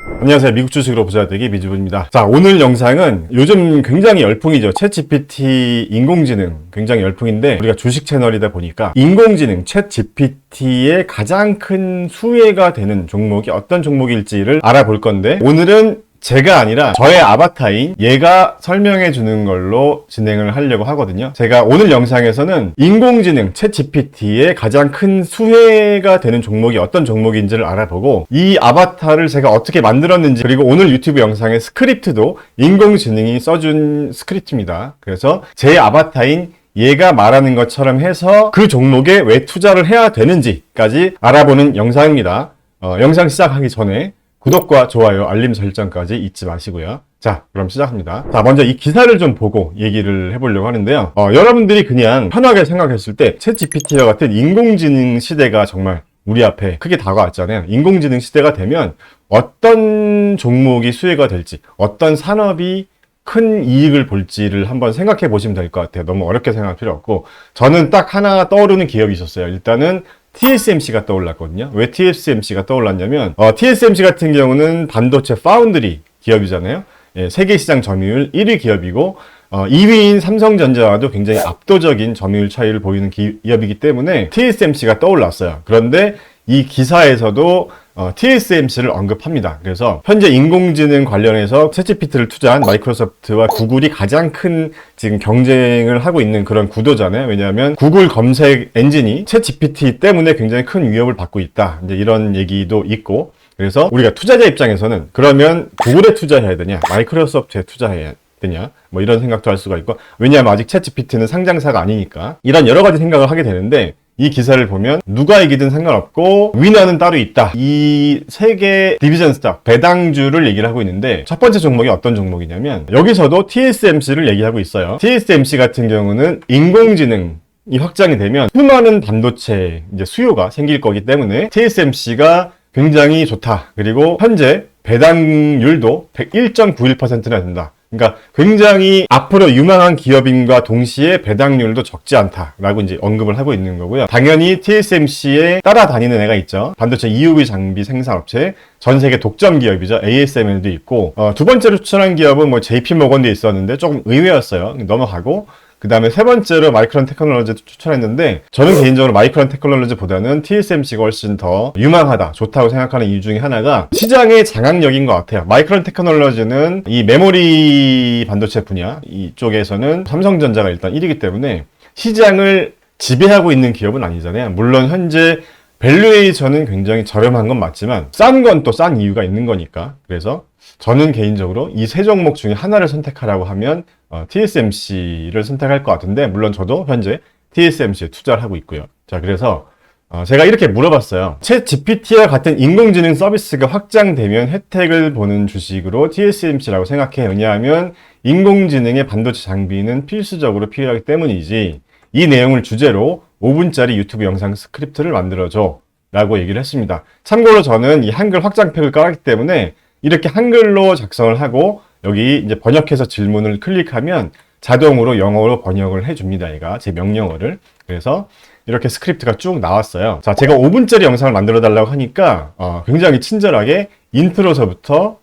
안녕하세요. 미국 주식으로 부자 되기 미주부입니다. 자, 오늘 영상은 요즘 굉장히 열풍이죠. 챗GPT 인공지능 굉장히 열풍인데 우리가 주식 채널이다 보니까 인공지능 챗GPT의 가장 큰 수혜가 되는 종목이 어떤 종목일지를 알아볼 건데 오늘은 제가 아니라 저의 아바타인 얘가 설명해 주는 걸로 진행을 하려고 하거든요. 제가 오늘 영상에서는 인공지능 챗GPT의 가장 큰 수혜가 되는 종목이 어떤 종목인지를 알아보고 이 아바타를 제가 어떻게 만들었는지 그리고 오늘 유튜브 영상의 스크립트도 인공지능이 써준 스크립트입니다. 그래서 제 아바타인 얘가 말하는 것처럼 해서 그 종목에 왜 투자를 해야 되는지까지 알아보는 영상입니다. 영상 시작하기 전에 구독과 좋아요, 알림 설정까지 잊지 마시고요. 자, 그럼 시작합니다. 자, 먼저 이 기사를 좀 보고 얘기를 해보려고 하는데요. 여러분들이 그냥 편하게 생각했을 때 챗GPT와 같은 인공지능 시대가 정말 우리 앞에 크게 다가왔잖아요. 인공지능 시대가 되면 어떤 종목이 수혜가 될지, 어떤 산업이 큰 이익을 볼지를 한번 생각해 보시면 될 것 같아요. 너무 어렵게 생각할 필요 없고. 저는 딱 하나 떠오르는 기업이 있었어요. 일단은 TSMC가 떠올랐거든요. 왜 TSMC가 떠올랐냐면 TSMC 같은 경우는 반도체 파운드리 기업이잖아요. 예, 세계 시장 점유율 1위 기업이고 2위인 삼성전자와도 굉장히 압도적인 점유율 차이를 보이는 기업이기 때문에 TSMC가 떠올랐어요. 그런데 이 기사에서도 TSMC를 언급합니다. 그래서 현재 인공지능 관련해서 챗GPT를 투자한 마이크로소프트와 구글이 가장 큰 지금 경쟁을 하고 있는 그런 구도잖아요. 왜냐하면 구글 검색 엔진이 챗GPT 때문에 굉장히 큰 위협을 받고 있다. 이제 이런 얘기도 있고. 그래서 우리가 투자자 입장에서는 그러면 구글에 투자해야 되냐, 마이크로소프트에 투자해야 되냐, 뭐 이런 생각도 할 수가 있고. 왜냐하면 아직 챗GPT는 상장사가 아니니까. 이런 여러 가지 생각을 하게 되는데 이 기사를 보면 누가 이기든 상관없고 위너는 따로 있다. 이 세 개 디비전 스탁, 배당주를 얘기를 하고 있는데 첫 번째 종목이 어떤 종목이냐면 여기서도 TSMC를 얘기하고 있어요. TSMC 같은 경우는 인공지능이 확장이 되면 수많은 반도체 이제 수요가 생길 거기 때문에 TSMC가 굉장히 좋다. 그리고 현재 배당률도 1.91%나 된다. 그러니까 굉장히 앞으로 유망한 기업인과 동시에 배당률도 적지 않다라고 이제 언급을 하고 있는 거고요. 당연히 TSMC에 따라다니는 애가 있죠. 반도체 EUV 장비 생산업체, 전 세계 독점 기업이죠. ASML도 있고, 두 번째로 추천한 기업은 뭐 JP모건도 있었는데 조금 의외였어요. 넘어가고, 그 다음에 세 번째로 마이크론 테크놀로지도 추천했는데 저는 개인적으로 마이크론 테크놀로지보다는 TSMC가 훨씬 더 유망하다, 좋다고 생각하는 이유 중에 하나가 시장의 장악력인 것 같아요. 마이크론 테크놀로지는 이 메모리 반도체 분야 이쪽에서는 삼성전자가 일단 1위기 때문에 시장을 지배하고 있는 기업은 아니잖아요. 물론 현재 밸류에이션은 굉장히 저렴한 건 맞지만 싼 건 또 싼 이유가 있는 거니까. 그래서 저는 개인적으로 이 세 종목 중에 하나를 선택하라고 하면 TSMC를 선택할 것 같은데 물론 저도 현재 TSMC에 투자를 하고 있고요. 자, 그래서 제가 이렇게 물어봤어요. 챗 GPT와 같은 인공지능 서비스가 확장되면 혜택을 보는 주식으로 TSMC라고 생각해. 왜냐하면 인공지능의 반도체 장비는 필수적으로 필요하기 때문이지. 이 내용을 주제로 5분짜리 유튜브 영상 스크립트를 만들어줘 라고 얘기를 했습니다. 참고로 저는 이 한글 확장팩을 깔았기 때문에 이렇게 한글로 작성을 하고 여기 이제 번역해서 질문을 클릭하면 자동으로 영어로 번역을 해줍니다. 얘가 제 명령어를. 그래서 이렇게 스크립트가 쭉 나왔어요. 자, 제가 5분짜리 영상을 만들어 달라고 하니까 굉장히 친절하게 인트로서부터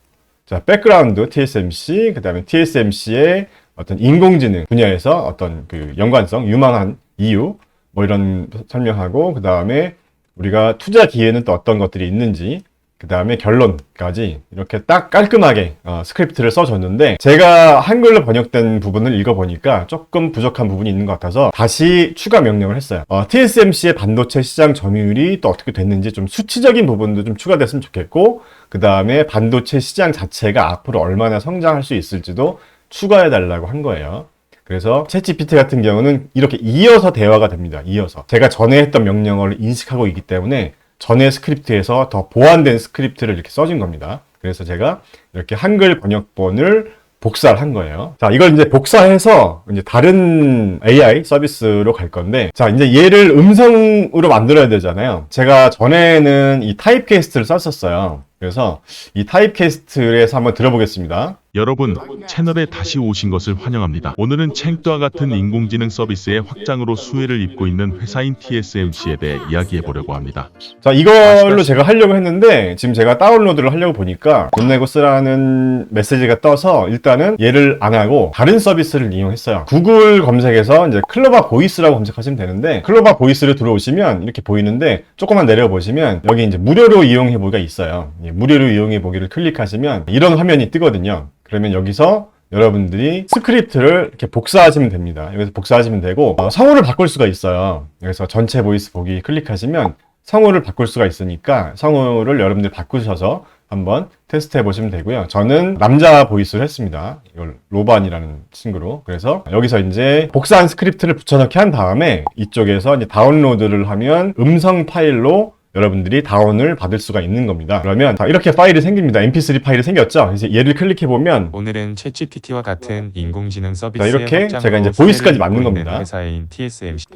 자, 백그라운드 TSMC, 그 다음에 TSMC의 어떤 인공지능 분야에서 어떤 그 연관성, 유망한 이유 뭐 이런 설명하고 그 다음에 우리가 투자 기회는 또 어떤 것들이 있는지 그 다음에 결론까지 이렇게 딱 깔끔하게 스크립트를 써줬는데 제가 한글로 번역된 부분을 읽어보니까 조금 부족한 부분이 있는 것 같아서 다시 추가 명령을 했어요. TSMC의 반도체 시장 점유율이 또 어떻게 됐는지 좀 수치적인 부분도 좀 추가됐으면 좋겠고 그 다음에 반도체 시장 자체가 앞으로 얼마나 성장할 수 있을지도 추가해달라고 한 거예요. 그래서 챗GPT 같은 경우는 이렇게 이어서 대화가 됩니다. 이어서. 제가 전에 했던 명령어를 인식하고 있기 때문에 전에 스크립트에서 더 보완된 스크립트를 이렇게 써준 겁니다. 그래서 제가 이렇게 한글 번역본을 복사를 한 거예요. 자, 이걸 이제 복사해서 이제 다른 AI 서비스로 갈 건데, 자, 이제 얘를 음성으로 만들어야 되잖아요. 제가 전에는 이 타입캐스트를 썼었어요. 그래서 이 타입캐스트에서 한번 들어보겠습니다. 여러분, 채널에 다시 오신 것을 환영합니다. 오늘은 챙뚜와 같은 인공지능 서비스의 확장으로 수혜를 입고 있는 회사인 TSMC에 대해 이야기해 보려고 합니다. 자, 이걸로 제가 하려고 했는데 지금 제가 다운로드를 하려고 보니까 돈 내고 쓰라는 메시지가 떠서 일단은 얘를 안 하고 다른 서비스를 이용했어요. 구글 검색에서 이제 클로바 보이스라고 검색하시면 되는데, 클로바 보이스를 들어오시면 이렇게 보이는데 조금만 내려보시면 여기 이제 무료로 이용해 보기가 있어요. 무료로 이용해 보기를 클릭하시면 이런 화면이 뜨거든요. 그러면 여기서 여러분들이 스크립트를 이렇게 복사하시면 됩니다. 여기서 복사하시면 되고, 성우를 바꿀 수가 있어요. 그래서 전체 보이스 보기 클릭하시면 성우를 바꿀 수가 있으니까 성우를 여러분들이 바꾸셔서 한번 테스트 해보시면 되고요. 저는 남자 보이스를 했습니다. 이걸 로반이라는 친구로. 그래서 여기서 이제 복사한 스크립트를 붙여넣기 한 다음에 이쪽에서 이제 다운로드를 하면 음성 파일로 여러분들이 다운을 받을 수가 있는 겁니다. 그러면 이렇게 파일이 생깁니다. mp3 파일이 생겼죠? 그래서 얘를 클릭해보면 오늘은 챗GPT와 같은 인공지능 서비스의 이렇게 확장으로 제가 이제 수혜를 보이스까지 만든 입고 있는 겁니다. 회사인 TSMC.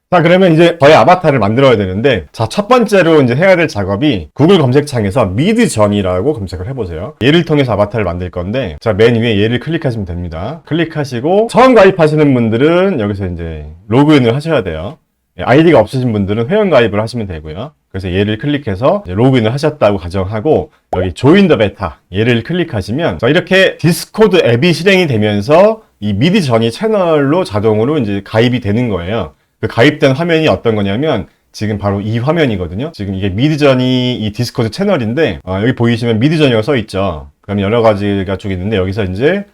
자, 그러면 이제 저의 아바타를 만들어야 되는데, 자, 첫 번째로 이제 해야 될 작업이 구글 검색창에서 미드저니라고 검색을 해보세요. 얘를 통해서 아바타를 만들 건데, 자, 맨 위에 얘를 클릭하시면 됩니다. 클릭하시고, 처음 가입하시는 분들은 여기서 이제 로그인을 하셔야 돼요. 아이디가 없으신 분들은 회원가입을 하시면 되고요. 그래서 얘를 클릭해서 로그인을 하셨다고 가정하고, 여기 조인 더 베타 얘를 클릭하시면, 자, 이렇게 디스코드 앱이 실행이 되면서 이 미드저니 채널로 자동으로 이제 가입이 되는 거예요. 그 가입된 화면이 어떤 거냐면 지금 바로 이 화면이거든요. 지금 이게 미드저니 이 디스코드 채널인데, 여기 보이시면 미드저니가 써 있죠. 그럼 여러 가지가 쭉 있는데 여기서 이제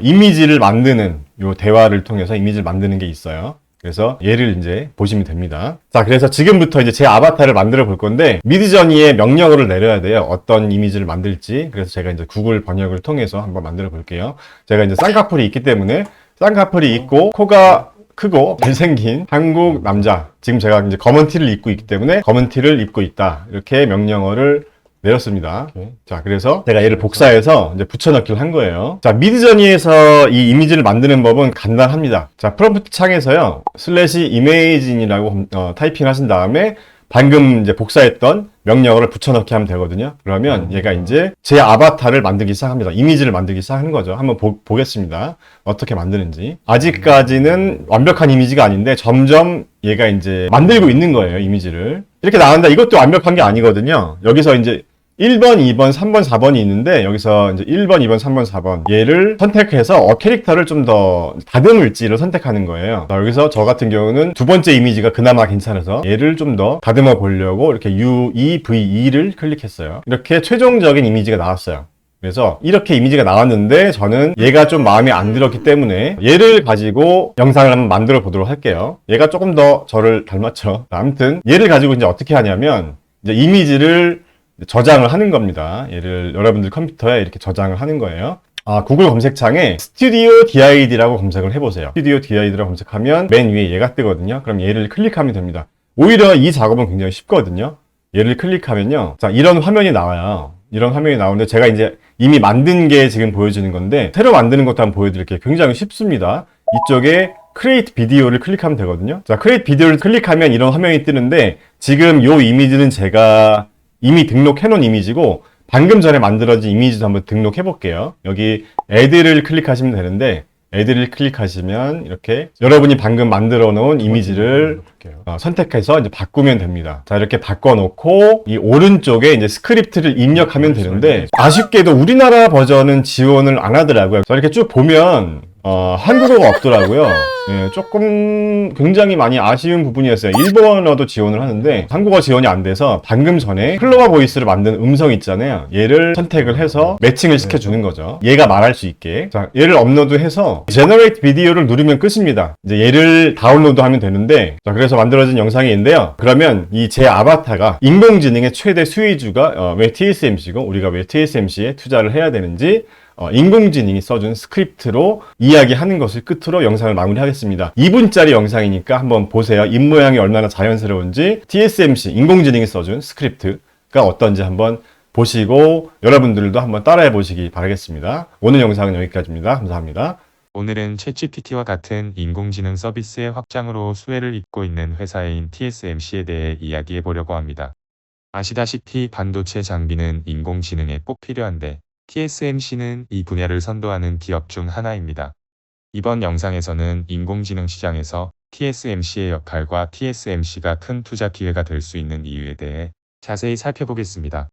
이미지를 만드는, 요 대화를 통해서 이미지를 만드는 게 있어요. 그래서 얘를 이제 보시면 됩니다. 자, 그래서 지금부터 이제 제 아바타를 만들어 볼 건데, 미드저니에 명령어를 내려야 돼요. 어떤 이미지를 만들지. 그래서 제가 이제 구글 번역을 통해서 한번 만들어 볼게요. 제가 이제 쌍꺼풀이 있기 때문에, 쌍꺼풀이 있고 코가 크고 잘생긴 한국 남자, 지금 제가 이제 검은 티를 입고 있기 때문에 검은 티를 입고 있다, 이렇게 명령어를 내렸습니다. 자, 그래서 제가 얘를 복사해서 이제 붙여넣기를 한 거예요. 자, 미드저니에서 이 이미지를 만드는 법은 간단합니다. 자, 프롬프트 창에서요 /image이라고 타이핑 하신 다음에 방금 이제 복사했던 명령어를 붙여넣기 하면 되거든요. 그러면 얘가 이제 제 아바타를 만들기 시작합니다. 이미지를 만들기 시작하는 거죠. 한번 보겠습니다. 어떻게 만드는지. 아직까지는 완벽한 이미지가 아닌데 점점 얘가 이제 만들고 있는 거예요, 이미지를. 이렇게 나온다. 이것도 완벽한 게 아니거든요. 여기서 이제 1번, 2번, 3번, 4번이 있는데 여기서 이제 1번, 2번, 3번, 4번 얘를 선택해서 캐릭터를 좀 더 다듬을지를 선택하는 거예요. 여기서 저 같은 경우는 두 번째 이미지가 그나마 괜찮아서 얘를 좀 더 다듬어 보려고 이렇게 UEVE를 클릭했어요. 이렇게 최종적인 이미지가 나왔어요. 그래서 이렇게 이미지가 나왔는데 저는 얘가 좀 마음에 안 들었기 때문에 얘를 가지고 영상을 한번 만들어 보도록 할게요. 얘가 조금 더 저를 닮았죠. 아무튼 얘를 가지고 이제 어떻게 하냐면 이제 이미지를 저장을 하는 겁니다. 얘를 여러분들 컴퓨터에 이렇게 저장을 하는 거예요. 구글 검색창에 스튜디오 DID라고 검색을 해보세요. 스튜디오 DID라고 검색하면 맨 위에 얘가 뜨거든요. 그럼 얘를 클릭하면 됩니다. 오히려 이 작업은 굉장히 쉽거든요. 얘를 클릭하면요, 자, 이런 화면이 나와요. 이런 화면이 나오는데 제가 이제 이미 만든 게 지금 보여지는 건데, 새로 만드는 것도 한번 보여드릴게요. 굉장히 쉽습니다. 이쪽에 크리에이트 비디오를 클릭하면 되거든요. 자, 크리에이트 비디오를 클릭하면 이런 화면이 뜨는데, 지금 요 이미지는 제가 이미 등록해놓은 이미지고 방금 전에 만들어진 이미지도 한번 등록해 볼게요. 여기 애드를 클릭하시면 되는데, 애드를 클릭하시면 이렇게 여러분이 방금 만들어 놓은 이미지를 선택해서 이제 바꾸면 됩니다. 자, 이렇게 바꿔놓고 이 오른쪽에 이제 스크립트를 입력하면 되는데, 아쉽게도 우리나라 버전은 지원을 안 하더라고요. 자, 이렇게 쭉 보면 한국어가 없더라고요. 예, 조금 굉장히 많이 아쉬운 부분이었어요. 일본어도 지원을 하는데 한국어 지원이 안 돼서 방금 전에 클로바 보이스를 만든 음성 있잖아요. 얘를 선택을 해서 매칭을 시켜주는 거죠. 얘가 말할 수 있게. 자, 얘를 업로드해서 제너레이트 비디오를 누르면 끝입니다. 이제 얘를 다운로드 하면 되는데, 자, 그래서 만들어진 영상이 있는데요. 그러면 이 제 아바타가 인공지능의 최대 수혜주가 왜 TSMC고 우리가 왜 TSMC에 투자를 해야 되는지 인공지능이 써준 스크립트로 이야기하는 것을 끝으로 영상을 마무리하겠습니다. 2분짜리 영상이니까 한번 보세요. 입모양이 얼마나 자연스러운지, TSMC 인공지능이 써준 스크립트가 어떤지 한번 보시고 여러분들도 한번 따라해 보시기 바라겠습니다. 오늘 영상은 여기까지입니다. 감사합니다. 오늘은 챗GPT와 같은 인공지능 서비스의 확장으로 수혜를 입고 있는 회사인 TSMC에 대해 이야기해 보려고 합니다. 아시다시피 반도체 장비는 인공지능에 꼭 필요한데 TSMC는 이 분야를 선도하는 기업 중 하나입니다. 이번 영상에서는 인공지능 시장에서 TSMC의 역할과 TSMC가 큰 투자 기회가 될 수 있는 이유에 대해 자세히 살펴보겠습니다.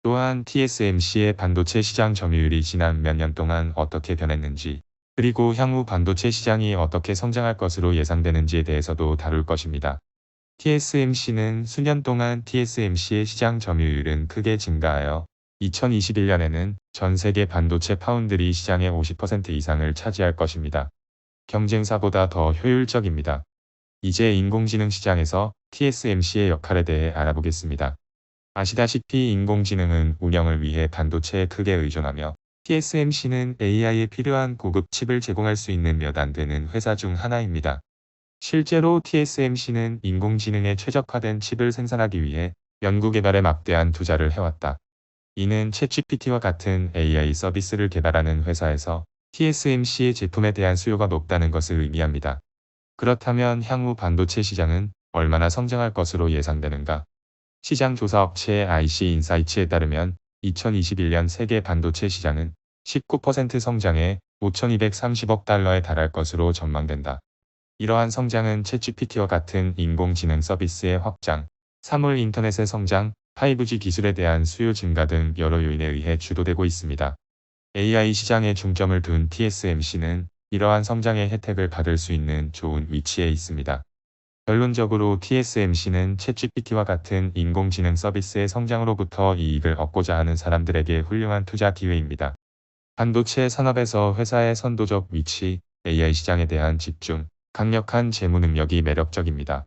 또한 TSMC의 반도체 시장 점유율이 지난 몇 년 동안 어떻게 변했는지, 그리고 향후 반도체 시장이 어떻게 성장할 것으로 예상되는지에 대해서도 다룰 것입니다. TSMC는 수년 동안 TSMC의 시장 점유율은 크게 증가하여 2021년에는 전 세계 반도체 파운드리 시장의 50% 이상을 차지할 것입니다. 경쟁사보다 더 효율적입니다. 이제 인공지능 시장에서 TSMC의 역할에 대해 알아보겠습니다. 아시다시피 인공지능은 운영을 위해 반도체에 크게 의존하며 TSMC는 AI에 필요한 고급 칩을 제공할 수 있는 몇 안 되는 회사 중 하나입니다. 실제로 TSMC는 인공지능에 최적화된 칩을 생산하기 위해 연구개발에 막대한 투자를 해왔다. 이는 챗GPT와 같은 AI 서비스를 개발하는 회사에서 TSMC의 제품에 대한 수요가 높다는 것을 의미합니다. 그렇다면 향후 반도체 시장은 얼마나 성장할 것으로 예상되는가? 시장 조사 업체 IC 인사이츠에 따르면 2021년 세계 반도체 시장은 19% 성장해 5,230억 달러에 달할 것으로 전망된다. 이러한 성장은 챗GPT와 같은 인공지능 서비스의 확장, 사물 인터넷의 성장, 5G 기술에 대한 수요 증가 등 여러 요인에 의해 주도되고 있습니다. AI 시장에 중점을 둔 TSMC는 이러한 성장의 혜택을 받을 수 있는 좋은 위치에 있습니다. 결론적으로 TSMC는 챗GPT와 같은 인공지능 서비스의 성장으로부터 이익을 얻고자 하는 사람들에게 훌륭한 투자 기회입니다. 반도체 산업에서 회사의 선도적 위치, AI 시장에 대한 집중, 강력한 재무 능력이 매력적입니다.